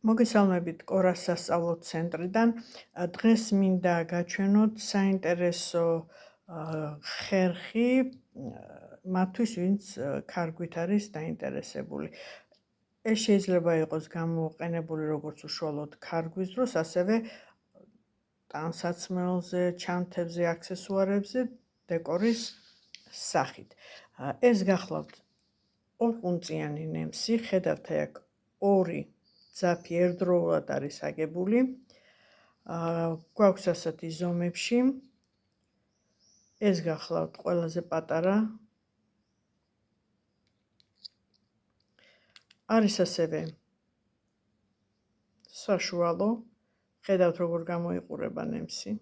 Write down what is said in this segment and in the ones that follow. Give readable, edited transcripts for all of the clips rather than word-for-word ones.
მოგესალმებით კორას სასწავლო ცენტრიდან. დღეს მინდა გაჩვენოთ საინტერესო ხერხი მათთვის, ვინც ქარგვით არის დაინტერესებული. ეს შეიძლება იყოს გამოყენებული როგორც უშუალოდ ქარგვის დროს, ასევე ტანსაცმელზე, ჩანთებზე, აქსესუარებზე დეკორის სახით. ეს გახლავთ ორყუნწიანი ნემსი, ხედავთ აქ ორი ძაფი ერთდროულად არის აგებული. გვაქვს ასეთი ზომებში. ეს გახლავთ ყველაზე პატარა. არის ასევე საშუალო. ხედავთ როგორ გამოიყურება ნემსი.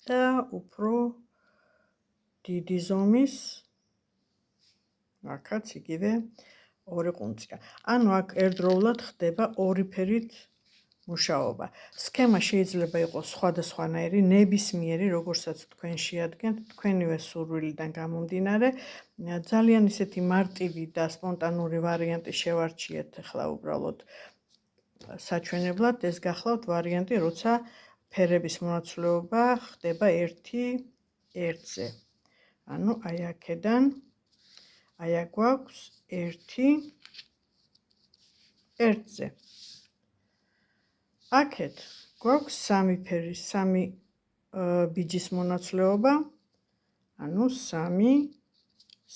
და უფრო დიდი ზომის აქაც იგივე ორი ყუნწია. ანუ აქ ერთდროულად ხდება ორი ფერით მუშაობა. სქემა შეიძლება იყოს სხვადასხვანაირი, ნებისმიერი, როგორცაც თქვენ შეადგენთ, თქვენივე სურვილიდან გამომდინარე. ძალიან ისეთი მარტივი და სპონტანური ვარიანტი შევარჩიეთ ახლა უბრალოდ საჩვენებლად. ეს გახლავთ ვარიანტი, როცა ფერების მონაცვლეობა ხდება ერთი ერთზე. ანუ აი აქედან აი აქ გვაქვს ერთი ერთზე. აქეთ გვაქვს სამი ფერის, სამი ბიჯის მონაცვლეობა, ანუ სამი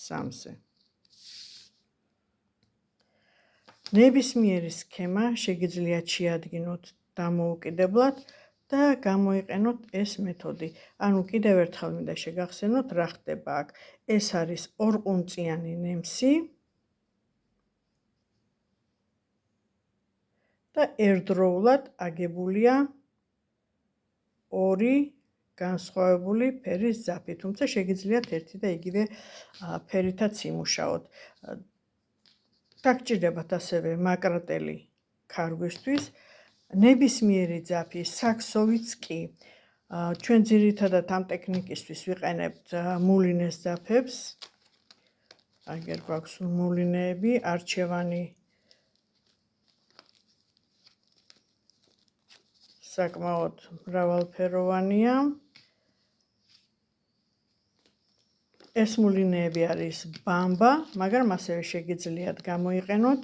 სამზე. ნებისმიერი სქემა შეგიძლიათ შეადგინოთ დამოუკიდებლად და გამოიყენოთ ეს მეთოდი. ანუ კიდევ ერთხელ მინდა შეგახსენოთ, რა ხდება აქ. ეს არის ორყუნწიანი ნემსი და ერთდროულად აგებულია ორი განსხვავებული ფერის ძაფი, თუმცა შეგიძლიათ ერთი და იგივე ფერითაც იმუშაოთ. დაგჭირდებათ ასევე მაკრატელი ქარგვისთვის. ნებისმიერი ძაფი, საქსოვიც კი. ჩვენ ძირითადად ამ ტექნიკისთვის ვიყენებთ მულინეს ძაფებს. აგერ გვაქვს მულინეები, არჩევანი საკმაოდ მრავალფეროვანია. ეს მულინეები არის ბამბა, მაგრამ ასევე შეგიძლიათ გამოიყენოთ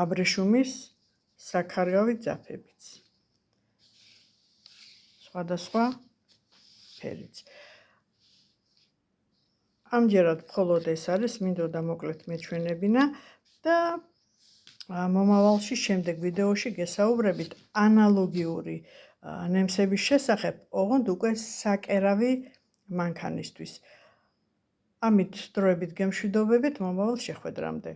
აბრეშუმის საქარავი ძაფებიც. სხვადასხვა ფერიც. ამჯერად მხოლოდ ეს არის, მინდოდა მოკლედ მეჩვენებინა და მომავალში შემდეგ ვიდეოში გესაუბრებით ანალოგიური ნემსების შესახებ, ოღონდ უკვე საკერავი მანქანისთვის. ამით დროებით გემშვიდობებით მომავალ შეხვედრამდე.